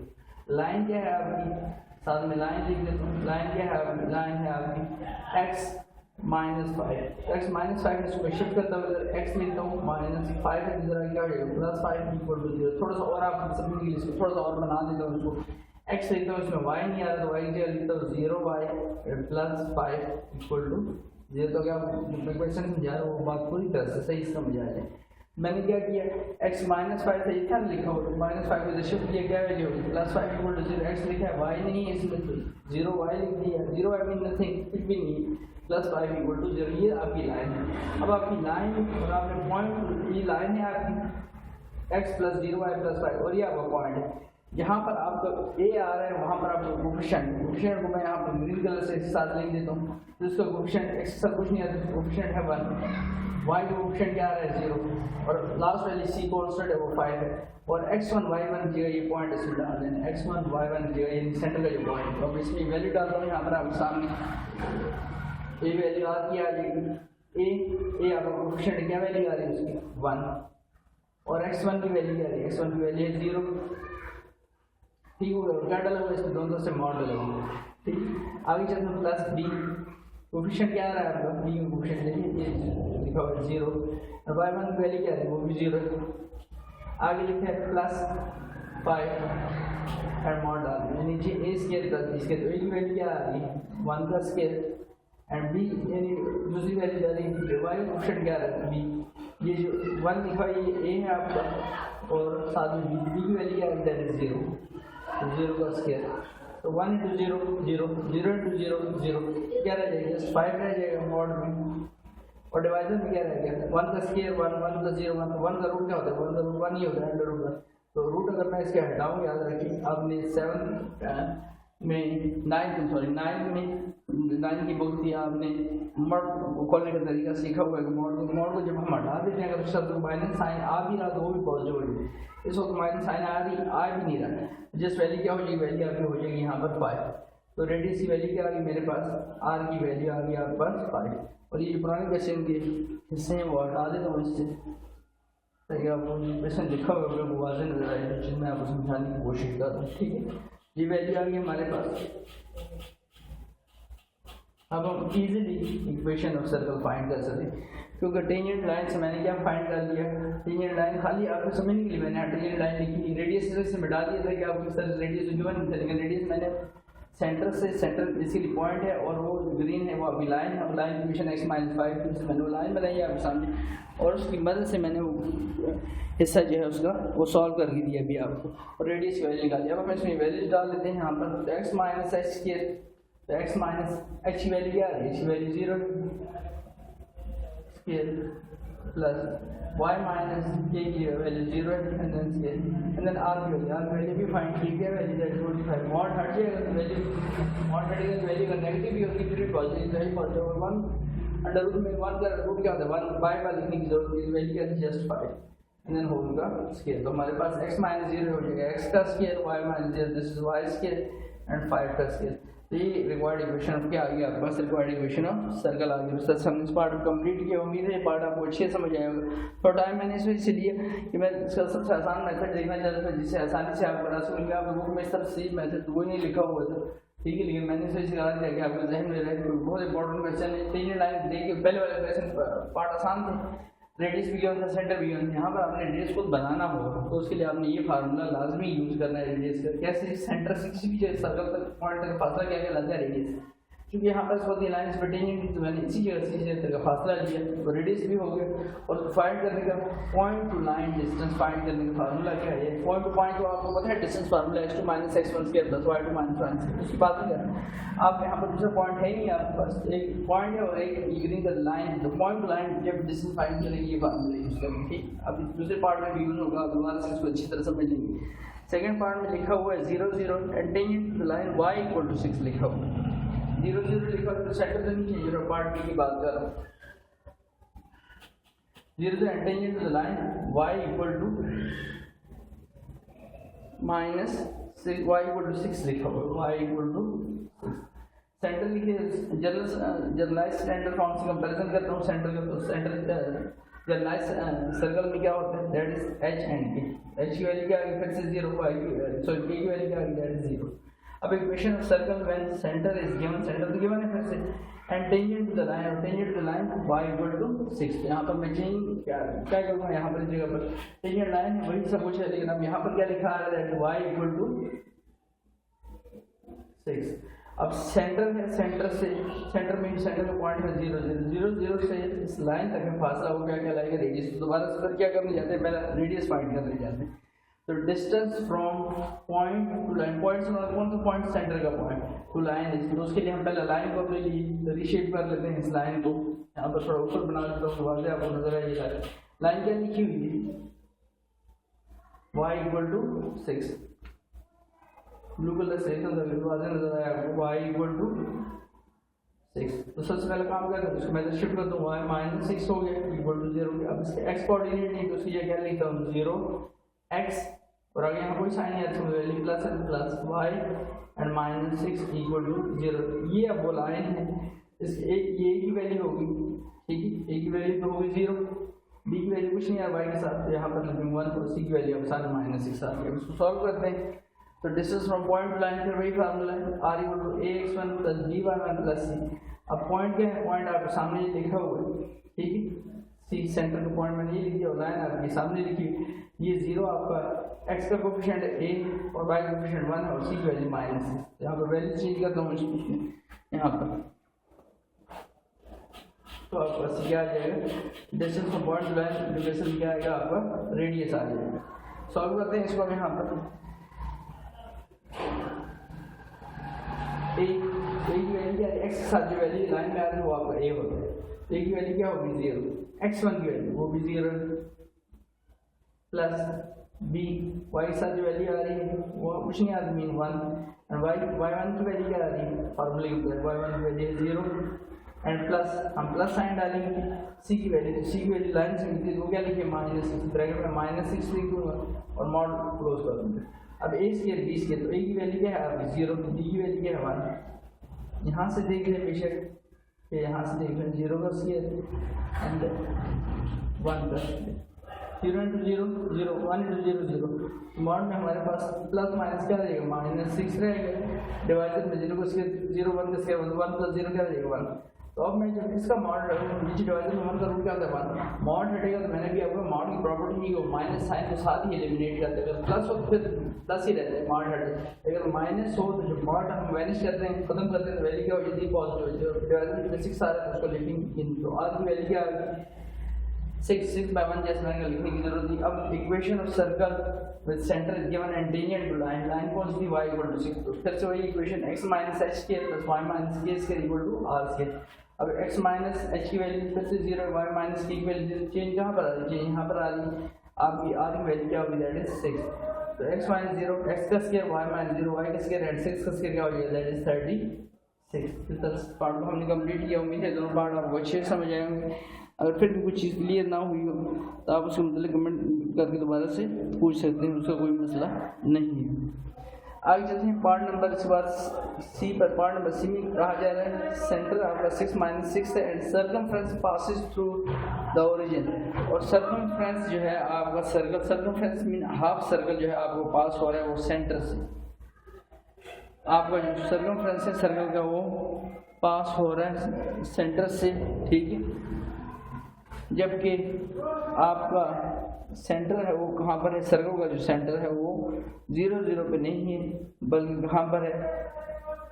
लाइन क्या है आपकी, साथ में लाइन लिख देता हूँ, लाइन क्या है आपकी, लाइन है आपकी x -5, x -5 इसको शिफ्ट करता हुआ x लिखता हूँ, -5 है जरा क्या हो जाएगा, +5 इक्वल टू 0। थोड़ा सा और आप समझने के लिए इसको थोड़ा सा और बना देता हूँ, इसको x लिखता हूँ, इसमें y नहीं आ रहा तो y की जगह लिखता हूँ 0y +5 इक्वल टू 0। तो क्या जो क्वेश्चन समझा रहा हूँ वो बात पूरी तरह से सही समझ आ जाए। मैंने क्या किया, x -5 था, ये था लिखा हो, -5 को शिफ्ट किया, क्या वैल्यू होगी, +5 इक्वल टू 0। x लिखा है, y नहीं है इसमें, तो 0y लिख दिया, 0y मीन नथिंग, कुछ भी नहीं, +5 इक्वल टू 0। ये आपकी लाइन है। अब आपकी लाइन और आपने पॉइंट, ये लाइन है आपकी x + 0y + 5 और ये आपका पॉइंट है। यहाँ पर आपका a आ रहा है, वहाँ पर आपका कोफिशिएंट को मैं यहाँ पर ग्रीन कलर से साथ लिख देता हूँ, तो इसका कोफिशिएंट x का कुछ नहीं आता, तो कोफिशिएंट है 1, y का कोफिशिएंट क्या आ रहा है 0, और लास्ट वाली c कांस्टेंट है वो 5 है, और x1 y1 की जगह ये पॉइंट इसमें डाल देना, x1 y1 की जगह ये सेंटर का जो पॉइंट, अब इसमें वैल्यू डाल रहा हूँ यहाँ पर आपके सामने, a वैल्यू आ जाएगी, a आपका कोफिशिएंट क्या वैल्यू आ रही है उसकी 1, और x1 की वैल्यू क्या आ रही है, x1 की वैल्यू है 0, ठीक हो गया। क्या डाला हुआ इसमें, दोनों से मॉड डाला हुआ, ठीक। आगे चलते हैं, प्लस b, कोफिशिएंट क्या आ रहा है आपका, b का कोफिशिएंट देखिए ये लिखा हुआ है 0, और y1 की वैल्यू क्या है, वो भी 0 है। आगे लिखा है +5 एंड मॉड डाल दें, नीचे a square plus b square, तो a की वैल्यू क्या आ रही है 1 का स्क्वायर, एंड b यानी दूसरी वैल्यू डाली, y का कोफिशिएंट क्या आ रहा है b, ये जो 1 लिखा है ये a है आपका, और साथ में b की वैल्यू क्या है, दैट इज 0, 0 का स्क्वायर, तो 1 × 0 0, 0 × 0 0, क्या रह जाएगा, 5 रह जाएगा मॉड में, और डिवाइजर में क्या रह गया 1 का स्क्वायर 1, 1 + 0 1, तो 1 का रूट क्या होता है, 1 का रूट 1 ही होता है, अंडर रूट का। तो रूट अगर मैं इसके हटाऊँ, याद रखिए आपने 7 में 9 की बुक थी, आपने मॉड खोलने का तरीका सीखा हुआ है। मॉड को जब हम हटा देते हैं, अगर शब्द माइनस साइन आ भी रहा तो वो भी पॉजिटिव हो जाएगी, इस वक्त माइनस साइन आ भी नहीं रहा, जिस वैल्यू क्या हो जाएगी, वैल्यू आपकी हो जाएगी यहाँ पर 5, तो रेडियस की वैल्यू क्या आ गई मेरे पास, r की वैल्यू आ गई आपके पास 5, और ये जो पुराने क्वेश्चन के हिस्से हैं वो हटा देता हूँ इससे, ताकि आपको क्वेश्चन लिखा हुआ है वो वाज़ेह नजर आए, जिसमें मैं आपको समझाने की कोशिश कर रहा हूँ, ठीक है। ये वैल्यू आ गई हमारे पास। अब हम easily equation of circle find कर सकते हैं, क्योंकि टेंजेंट लाइन से मैंने क्या फाइंड कर लिया, टेंजेंट लाइन खाली आपको समझने के लिए मैंने टेंजेंट लाइन लिखी, रेडियस से मिटा दिया था कि आपको सर रेडियस जो है, लेकिन रेडियस मैंने सेंटर से, सेंटर बेसिकली पॉइंट है और वो ग्रीन है वो अभी लाइन है, लाइन इक्वेशन x -5 की मैंने वो लाइन बनाई है आपके सामने, और उसकी मदद से मैंने वो हिस्सा जो है उसका वो सॉल्व करके दिया अभी आपको, और रेडियस की वैल्यू निकाली। अब हम इसमें वैल्यूज डाल देते हैं यहाँ पर, तो x - h के, तो x - h की वैल्यू क्या है, h की value 0 square plus y minus k की वैल्यू 0 है and then scale and then r की वैल्यू भी फाइंड की है वैल्यू दैट 45 मॉड हट जाएगा तो वैल्यू मॉड हटेगा तो वैल्यू का नेगेटिव भी होगी फिर भी पॉजिटिव नहीं पॉजिटिव और 1 अंडर रूट में 1 का रूट क्या होता है 1 बाय बाय लिखने की जरूरत नहीं वैल्यू क्या है जस्ट 5 एंड देन होल का स्केल तो हमारे पास x minus 0 हो जाएगा x का scale y minus 0 this is y scale and 5 का स्केल तो ये रिक्वायर्ड इक्वेशन ऑफ क्या आ गया आपके पास रिक्वायर्ड इक्वेशन ऑफ सर्कल आ गया सर हमने इस पार्ट को कंप्लीट किया उम्मीद है ये पार्ट आपको अच्छे से समझ आएगा तो टाइम मैंने इस वजह से लिया कि मैं इसका सबसे आसान मेथड देखना चाहता था जिससे आसानी से आप बना सकेंगे आप बुक में इस तरह से मेथड वो नहीं लिखा हुआ था ठीक है लेकिन मैंने इस वजह से कहा था कि आपके जहन में रहे बहुत इंपॉर्टेंट क्वेश्चन है 3 लाइन देखिए पहले वाले क्वेश्चन पार्ट आसान थे रेडियस भी गिवन था सेंटर भी गिवन यहाँ पर आपने रेडियस को बनाना होगा तो उसके लिए आपने ये फार्मूला लाजमी यूज करना है रेडियस का कैसे सेंटर से किसी भी सर्कल तक पॉइंट तक फासला क्या कहलाता है रेडियस क्योंकि यहाँ पर होती लाइन स्प्लिटिंग तो मैंने इसी जगह से इसी जगह का फासला लिया तो रेडियस भी हो गया और फाइंड करने का point to line distance find करने का फार्मूला क्या है पॉइंट टू पॉइंट तो आपको पता है distance formula x2 - x1 square plus y2 - y1 उसकी बात नहीं करना आप यहाँ पर दूसरा पॉइंट है नहीं आपके पास एक पॉइंट है और एक ग्रीन का लाइन तो पॉइंट टू लाइन जब डिस्टेंस फाइंड करेंगे ये फार्मूला यूज करेंगे ठीक अब दूसरे पार्ट में भी यूज होगा दोबारा से इसको अच्छी तरह समझ लेंगे सेकंड पार्ट में लिखा हुआ है 0 0 and tangent to the line y = 6 लिखा हुआ है 0 0 लिखा तो सेंटर से नहीं है पार्ट बी की बात कर रहा हूँ 0 0 and tangent to the line y - y = 6 लिखा हुआ है y = 6 सेंटर लिखिए जनरलाइज स्टैंडर्ड फॉर्म से कंपैरिजन करता हूँ सेंटर का तो सेंटर जनरलाइज सर्कल में क्या होता है that is h and k h की वैल्यू क्या आ गई फिर से 0 y सॉरी k की वैल्यू क्या आ गई दैट इज 0 अब equation of circle when centre is given centre तो गिवन है फिर से and tangent to the line और tangent to the line y = 6 यहाँ पर मैं चेंज क्या करूँगा यहाँ पर इस जगह पर टेंजेंट लाइन है वही सब कुछ है लेकिन अब यहाँ पर क्या लिखा आ रहा है y = 6 अब सेंटर है सेंटर से सेंटर में सेंटर का पॉइंट है 0 0 0 से इस लाइन तक का फासला हो क्या कहलाएगा रेडियस तो दोबारा से क्या करने जाते हैं पहले रेडियस फाइंड करने जाते हैं तो distance from point to line point से मतलब कौन सा पॉइंट सेंटर का पॉइंट टू लाइन तो उसके लिए हम पहले लाइन को अपने लिए रीशेप कर लेते हैं इस लाइन को यहाँ पर थोड़ा ऊपर बना लेता हूँ वाज़ेह आपको नजर आएगी लाइन क्या लिखी हुई है y = 6 ब्लू कलर से वाज़ेह नजर आया आपको y = 6 तो सबसे पहले काम करते हैं उसको मैं शिफ्ट करता हूँ y - 6 हो गया = 0 हो गया अब इसके x कोऑर्डिनेट नहीं तो उसकी जगह क्या लिखता हूँ 0 x और अगर यहाँ कोई साइन नहीं है तो वैल्यू प्लस है प्लस y एंड -6 = 0 ये अब वो लाइन है इसके एक ये की वैल्यू होगी ठीक है a की वैल्यू तो होगी 0 b की वैल्यू कुछ नहीं है y के साथ तो यहाँ पर लिखेंगे 1 और c की वैल्यू अब सारे -6 आ गया इसको सॉल्व करते हैं तो distance from point to line फिर वही फार्मूला है r = ax1 + by1 + c अब पॉइंट क्या है पॉइंट आपके सामने लिखा हुआ है ठीक है सी सेंटर का पॉइंट मैंने ये लिख दिया और लाइन आपके सामने लिखी ये 0 आपका x का कोफिशिएंट है a और y का कोफिशिएंट 1 है और c की वैल्यू -6 यहाँ पर वैल्यू चेंज करता हूँ यहाँ पर तो आपका c क्या आ जाएगा distance from point to line distance क्या आएगा आपका रेडियस आ जाएगा सॉल्व करते हैं इसको यहाँ पर a की वैल्यू क्या है x के साथ जो वैल्यू लाइन में आ रही है वो आपका a होता है a की वैल्यू क्या होगी 0 x1 की वैल्यू वो भी 0 प्लस b y के साथ जो वैल्यू आ रही है वो कुछ नहीं आ रही मीन 1 एंड y1 की वैल्यू क्या आ रही है फार्मूले के ऊपर y1 की वैल्यू 0 एंड प्लस हम प्लस साइन डालेंगे c की वैल्यू तो c की वैल्यू लाइन से मिलती है वो क्या लिखिए -6 ब्रैकेट में -6 लिख दूंगा और मॉड क्लोज कर दूंगा अब a स्क्वायर b स्क्वायर तो a की वैल्यू क्या है आपकी 0 b की वैल्यू क्या है 1 यहाँ से देख लें बेशक यहाँ से देख लें 0 का स्क्वायर एंड 1 का 0 × 0 0 1 × 0 0 मॉड में हमारे पास प्लस माइनस क्या रहेगा -6 रहेगा डिवाइडेड में 0 का स्क्वायर 0 1 का स्क्वायर 1 + 0 क्या रहेगा 1 तो अब मैं जब इसका मॉड नीचे डिवाइडेड में 1 का रूट क्या होता है 1 मॉड हटेगा तो मैंने भी आपको मॉड की प्रॉपर्टी नहीं को माइनस साइन को साथ ही एलिमिनेट करते हैं प्लस हो तो फिर प्लस ही रहता है मॉड हटे अगर माइनस हो तो जब मॉड हम वैनिश करते हैं खत्म करते हैं वैल्यू क्या हो जाती है पॉजिटिव जो डिवाइडेड में 6 आ रहा है उसको लिखेंगे तो r की वैल्यू क्या आ गई 6/1 जैसे मैंने लिखने की जरूरत थी अब equation of circle with centre is given and tangent to line line कौन सी y = 6 तो फिर से वही equation x - h² + y - k² = r²। अब x माइनस एच की वैल्यू फिर से 0, y माइनस की वैल्यू चेंज कहाँ पर आ रही है, यहाँ पर आ रही है। आपकी r की वैल्यू क्या होगी, दैट इज 6। तो x माइनस 0, x का स्क्वायर y माइनस 0, y का स्क्वायर एंड 6 का स्क्वायर क्या हो जाएगा, दैट इज 36। तो 10 पार्ट को हमने कंप्लीट किया। उम्मीद है दोनों पार्ट आपको अच्छे से समझ आए होंगे। अगर फिर भी कुछ चीज़ क्लियर ना हुई हो तो आप उसके मतलब कमेंट करके दोबारा से पूछ सकते हैं, उसका कोई मसला नहीं है। आगे चलते हैं पार्ट नंबर, इसके बाद सी पर। पार्ट नंबर सी में कहा जा रहा है सेंटर आपका 6 माइनस 6 है and circumference passes through the origin. और सर्कमफ्रेंस जो है आपका circle, circumference mean half circle जो है आपको पास हो रहा है वो सेंटर से। आपका जो सर्कमफ्रेंस है सर्कल का वो पास हो रहा है सेंटर से, ठीक है। जबकि आपका सेंटर है वो कहाँ पर है, सर्कल का जो सेंटर है वो 0 0 पे नहीं है, बल्कि कहाँ पर है,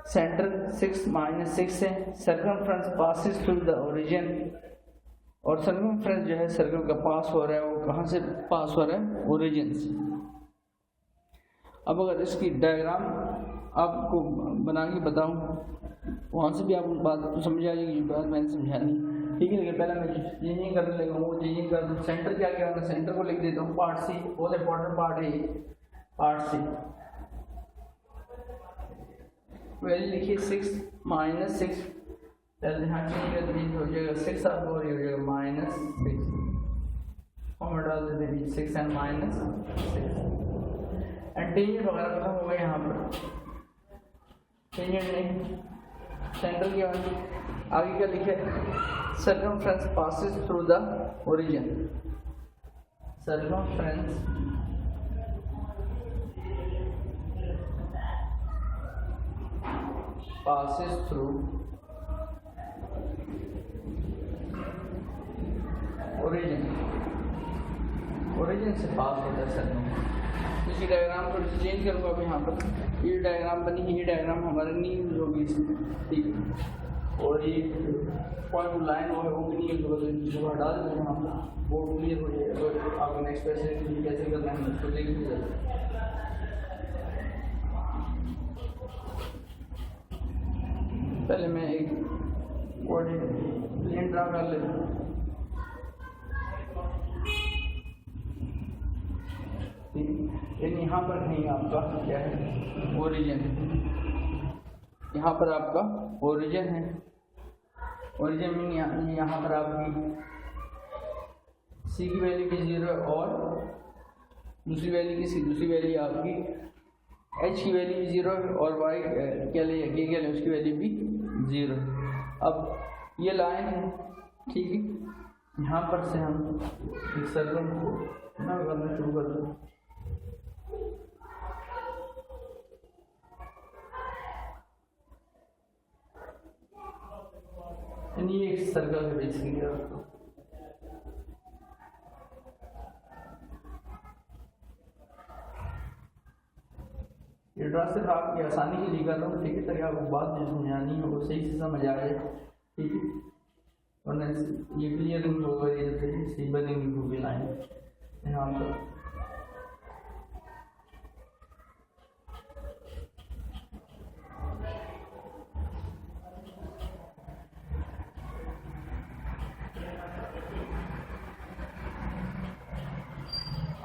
सेंटर 6 माइनस 6 है। Circumference passes through the origin, और सर्कमफ्रेंस जो है सर्कल का पास हो रहा है वो कहाँ से पास हो रहा है, ओरिजिन से। अब अगर इसकी डायग्राम आपको बना के बताऊँ वहाँ से भी आपको बात समझ आ जाएगी जो बात मैंने समझानी, ठीक है। लेकिन पहले मैं चेंजिंग करने लगा हूँ, चेंजिंग कर दूँ। सेंटर क्या क्या होगा, सेंटर को लिख देता हूँ पार्ट सी, बहुत इंपॉर्टेंट पार्ट है ये पार्ट सी। वैल्यू लिखिए 6 माइनस 6, पहले यहाँ चेंज कर दीजिए, हो जाएगा 6 आपको और ये हो जाएगा माइनस 6। और डाल देते हैं 6 एंड माइनस 6 एंड टेंजेंट वगैरह खत्म हो गए यहाँ पर, टेंजेंट नहीं। सेंटर क्या आगे क्या लिखे, circumference passes through the origin, circumference passes through origin, origin से पास होता है सर्कम। इसी डायग्राम को चेंज करूँगा अब यहाँ पर, ये डायग्राम बनी है, ये डायग्राम हमारे नहीं यूज होगी इसमें, ठीक है। और ये पॉइंट लाइन हो वो भी नहीं यूज होगा, तो हटा देते हैं यहाँ पर, वो क्लियर हो जाएगा। तो आपको नेक्स्ट पैसे कैसे करना है उसको देख लीजिए। पहले मैं एक प्लेन ड्रा कर लेता हूँ, यानी यहाँ पर कहीं आपका क्या है, ओरिजिन। यहाँ पर आपका ओरिजिन है, ओरिजिन मीन यहाँ पर आपकी सी की वैल्यू की 0 और दूसरी वैल्यू की सी, दूसरी वैल्यू आपकी एच की वैल्यू भी 0 और वाई क्या ले उसकी वैल्यू भी 0। अब ये लाइन है, ठीक है। यहाँ पर से हम इस सर्कल को ना करना शुरू कर दें। ये एक सर्कल है बेसिकली आपको, ये ड्रा सिर्फ आपकी आसानी के लिए कर रहा हूँ, ठीक है, ताकि आपको बात जो समझानी है वो सही से समझ आ जाए, ठीक है। वरना ये क्लियर नहीं होगा, ये सही बनेंगी पूरी लाइन यहाँ पर।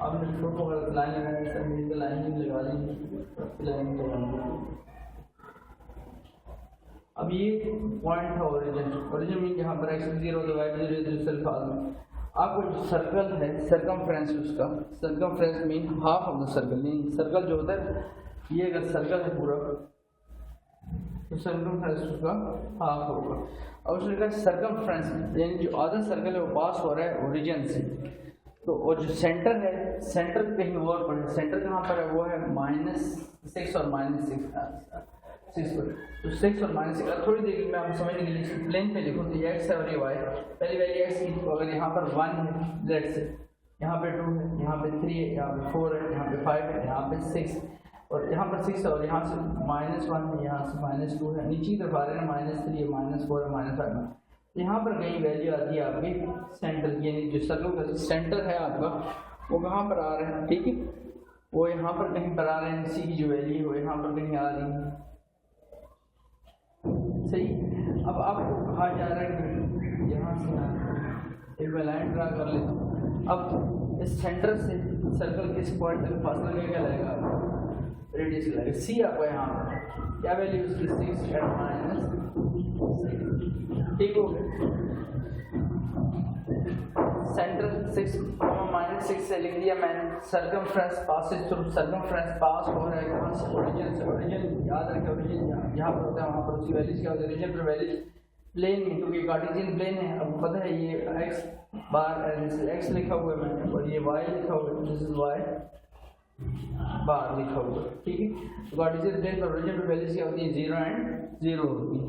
आपने फोटो अगर लाइन लगानी है, मेरी लाइन ही लगा ली, लाइन लगानी। अब ये पॉइंट है ओरिजिन, ओरिजिन मीन जहाँ पर x 0 तो y 0 सेल्फ आदमी। आपको जो सर्कल है सर्कमफ्रेंस, उसका circumference mean half of the circle, mean circle जो होता है ये अगर सर्कल है पूरा तो सर्कमफ्रेंस उसका हाफ होगा। और उसने कहा सर्कमफ्रेंस यानी जो आधा सर्कल है वो पास हो रहा है ओरिजिन से। तो और जो सेंटर है, सेंटर कहीं और पर है, सेंटर कहाँ पर है, वो है -6 और -6 पर। तो 6 और -6 थोड़ी देर में आप समझने के लिए प्लेन पे लिखो, तो ये x है और ये y। पहली वैल्यू x की, तो अगर यहाँ पर 1 है z से, यहाँ पे 2 है, यहाँ पे 3 है, यहाँ पे 4 है, यहाँ पे 5 है, यहाँ पे 6 और यहाँ पर 6 है, और यहाँ से -1 है, यहाँ से -2 है, नीचे की तरफ आ रहे हैं -3 है, -4 है, -5 है। यहाँ पर कहीं वैल्यू आती है आपकी सेंटर की, यानी जो सर्कल का सेंटर है आपका वो कहाँ पर आ रहा है, ठीक है, वो यहाँ पर कहीं पर आ रहे हैं। इसी की जो वैल्यू है वो यहाँ पर कहीं आ रही है, सही। अब आपको कहा जा रहा है फिर मैं लाइन ड्रा कर लेता हूँ। अब इस सेंटर से सर्कल के इस पॉइंट तक फासला क्या लगेगा, रेडियस लगेगा। सी आपको यहाँ पर क्या वैल्यू उसकी 6 एंड माइनस, ठीक हो गया। सेंटर 6 -6 से लिख दिया मैंने। सर्कमफ्रेंस पासेज थ्रू, सर्कमफ्रेंस पास हो रहा है कहाँ से, ओरिजिन से। ओरिजिन याद रखें, ओरिजिन यहाँ पर होता है, वहाँ पर उसकी वैल्यूज क्या होती है, ओरिजिन पर वैल्यूज प्लेन में, क्योंकि कार्टेशियन प्लेन है। अब पता है ये x बार x लिखा हुआ है मैंने, और ये y लिखा हुआ है, दिस इज y बार लिखा हुआ है, ठीक है। तो कार्टेशियन प्लेन पर ओरिजिन पर वैल्यूज क्या होती है, 0 एंड 0 होती है।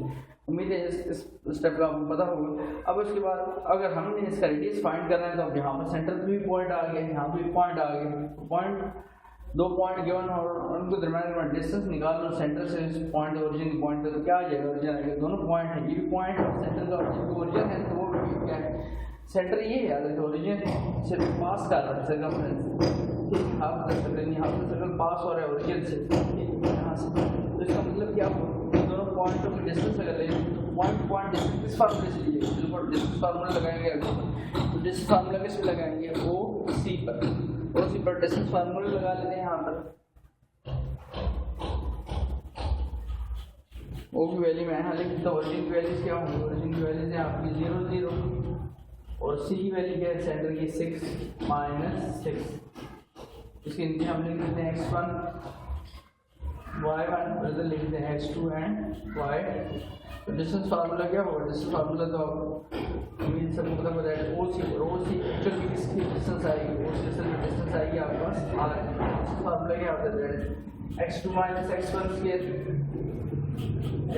उम्मीद है इस स्टेप का आपको पता होगा। अब उसके बाद अगर हमने इसका रेडियस फाइंड करना है तो अब यहाँ पर सेंटर पे भी पॉइंट आ गया, यहाँ पे भी पॉइंट आ गया। पॉइंट, दो पॉइंट गिवन और उनको दरम्यान में डिस्टेंस निकाल लो सेंटर से इस पॉइंट ओरिजिन पॉइंट पे, तो क्या आ जाएगा, ओरिजिन आएगा। दोनों पॉइंट है, ये भी पॉइंट है, सेंटर का ओरिजिन है, तो वो भी क्या है, सेंटर ये है। याद रखो ओरिजिन सिर्फ पास कर रहा है सर्कमफ्रेंस, ठीक, हाफ कर सकते हैं, यहाँ पर सर्कल पास हो रहा है ओरिजिन से, ठीक, यहाँ से। तो इसका मतलब क्या होगा, दोनों पॉइंटों की डिस्टेंस अगर ले पॉइंट डिस्टेंस किस फार्मूले से लिए, बिल्कुल डिस्टेंस फार्मूला लगाएंगे। तो डिस्टेंस फार्मूला किस पे लगाएंगे, ओ सी पर डिस्टेंस फार्मूला लगा लेते हैं यहाँ पर। ओ की वैल्यू मैं यहाँ लिख देता हूँ, ओरिजिन की वैल्यूज क्या होंगी, ओरिजिन की वैल्यूज है आपकी 0 0 और सी की वैल्यू क्या है, सेंटर की 6 -6। इसके नीचे हम लिख देते हैं x1 y1, इधर लिख देते हैं x2 एंड y। तो डिस्टेंस फार्मूला क्या होगा, डिस्टेंस फार्मूला तो आपको सबको पता होता है, ओ सी एक्चुअली किसकी डिस्टेंस आएगी, ओ सी से डिस्टेंस आएगी आपके पास r। डिस्टेंस फार्मूला क्या होता है, x2 - x1 square,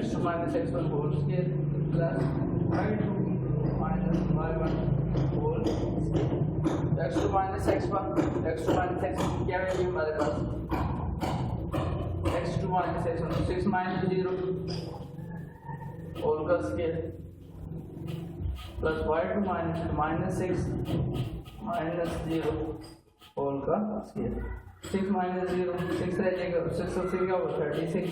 x2 - x1 whole square plus y2 - y1 whole square. x2 - x1 क्या वैल्यू हमारे पास, x2 - x1 6 - 0 होल का स्क्वायर प्लस y2 - 6 - 0 होल का स्क्वायर। 6 - 0 6 रह जाएगा, 6 और 6 क्या होगा 36,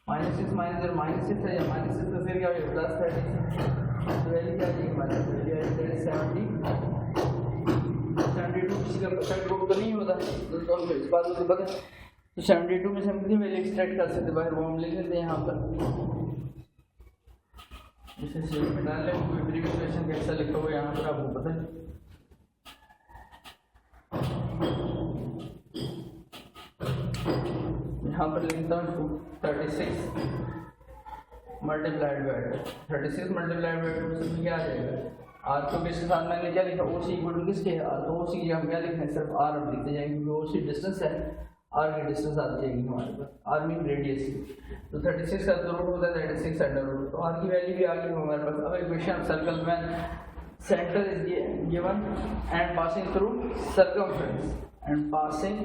-6 - 0 -6 है, -6 का फिर क्या होगा प्लस 36। वैल्यू क्या आएगी हमारे, वैल्यू आएगी 72। किसी का परसेंट ग्रुप तो नहीं होता दोस्तों, हमको इस बात को पता है। तो 72 में से हम कितनी वैल्यू एक्सट्रैक्ट कर सकते हैं बाहर, वो हम लिख लेते हैं यहाँ पर। इसे शेप में डाल लें, कोई प्रीवियस क्वेश्चन कैसा लिखा हुआ है यहाँ पर आपको पता है। यहाँ पर लिखता हूँ 36 मल्टीप्लाइड बाय 36 मल्टीप्लाइड बाय 2 से क्या आ जाएगा, आर को किसके साथ मैंने क्या लिखा, ओ सी इक्वल टू किसके है, आर। तो ओ सी की हम क्या लिखते हैं, सिर्फ आर अब लिखते जाएंगे, क्योंकि ओ सी डिस्टेंस है, आर की डिस्टेंस आती जाएगी हमारे पास, आर मीन रेडियस की। तो 36 का रूट होता है 36 अंडर रूट, तो आर की वैल्यू भी आ गई हमारे पास। अब इक्वेशन सर्कल में centre is given and passing through circumference and passing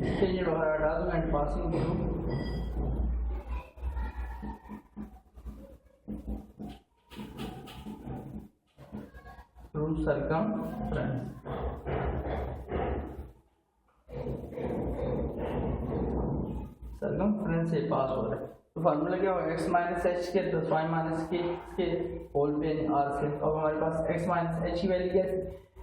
change वगैरह हटा दो and passing through circumference. Circumference से पास हो रहा है, तो फार्मूला क्या होगा, x - h के प्लस y - k होल पे r से। अब हमारे पास x - h की वैल्यू क्या है,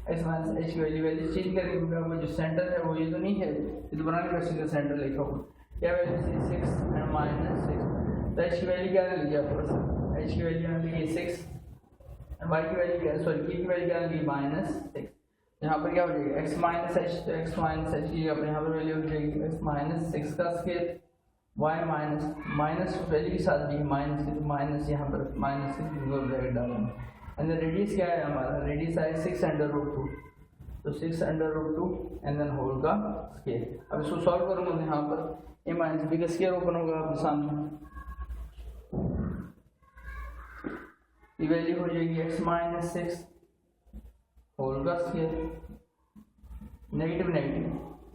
x - h की वैल्यू चेंज करेंगे, क्योंकि आपका जो सेंटर है वो ये तो नहीं है, ये तो बनाने का सीधा सेंटर लिखा हुआ, क्या वैल्यू 6 एंड -6। तो h की वैल्यू क्या लिखी आपके पास, h की वैल्यू हमने लिखी 6 एंड y की वैल्यू क्या है, सॉरी k की वैल्यू क्या लिखी -6। यहाँ पर क्या हो जाएगा x - h, तो x - h की अपने यहाँ पर वैल्यू हो जाएगी x - 6 का स्क्वायर, y माइनस वैल्यू के साथ भी माइनस की, तो माइनस यहाँ पर -6 ब्रैकेट डालेंगे। एंड रेडियस क्या है हमारा, रेडियस आए 6 अंडर रूट 2, तो 6 under root 2 and then whole का स्क्वायर। अब इसको सॉल्व करूँगा यहाँ पर a माइनस b का स्क्वायर ओपन होगा आपके सामने, ये वैल्यू हो जाएगी x - 6 होल का स्क्वायर, नेगेटिव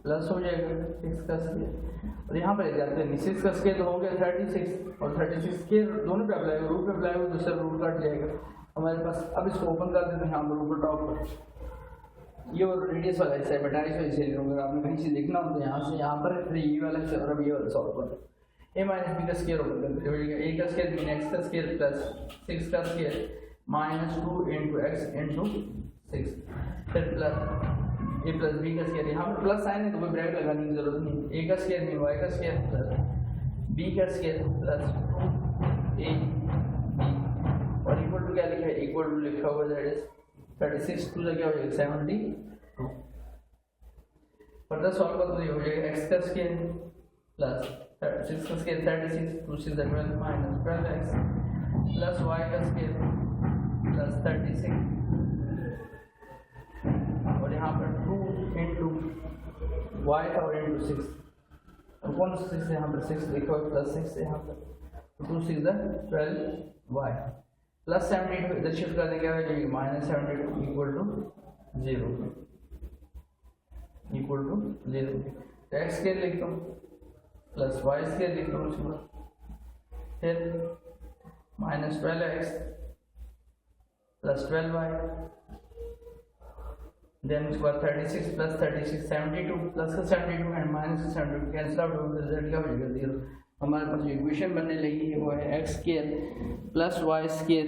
प्लस हो जाएगा 6 का स्क्वायर, और यहाँ पर जाते हैं 6 का स्क्वायर तो हो गया 36, और 36 स्क्वायर दोनों पे अप्लाई हो, रूट पे अप्लाई हो, दूसरा रूट कट जाएगा हमारे पास। अब इसको ओपन कर देते हैं यहाँ पर ऊपर टॉप पर, ये और रेडियस वाला हिस्सा है, बटा इस वजह से अगर आपने कहीं से लिखना हो तो यहाँ से यहाँ पर, फिर ये वाला और अब ये वाला सॉल्व कर a - b का स्क्वायर ओपन कर देते हैं, a का स्क्वायर मीन x का स्क्वायर प्लस 6 का स्क्वायर -2 इंटू एक्स इंटू 6, फिर प्लस ए प्लस बी का स्क्वायर, यहाँ पर प्लस साइन है तो कोई ब्रैकेट लगाने की जरूरत नहीं, ए का स्क्वायर नहीं वाई का स्क्वायर प्लस बी का स्क्वायर प्लस 2a b और इक्वल टू क्या लिखा है, इक्वल टू लिखा हुआ दैट इज 36 टू क्या हो जाएगा 72। फर्दर सॉल्व कर तो ये हो जाएगा x का स्क्वायर प्लस 6 का square 36 2 6 12 minus 12x plus y का स्क्वायर प्लस 36 और यहाँ पर 2 इंटू वाई था और इंटू 6 और कौन सा 6 यहाँ पर 6 लिखा हुआ प्लस 6 यहाँ पर 2 6 12y प्लस 72 इधर शिफ्ट कर देंगे जो minus 72 equal to 0 equal to 0। तो एक्स स्क्वायर लिखता हूँ प्लस वाई स्क्वायर लिखता हूँ उसके बाद फिर minus 12x plus 12y then उसके बाद 36 प्लस 36 72 प्लस का 72 एंड माइनस का 72 कैंसिल आउट हो गया, रिजल्ट क्या हो जाएगा 0। हमारे पास जो इक्वेशन बनने लगी है वो है x square plus y square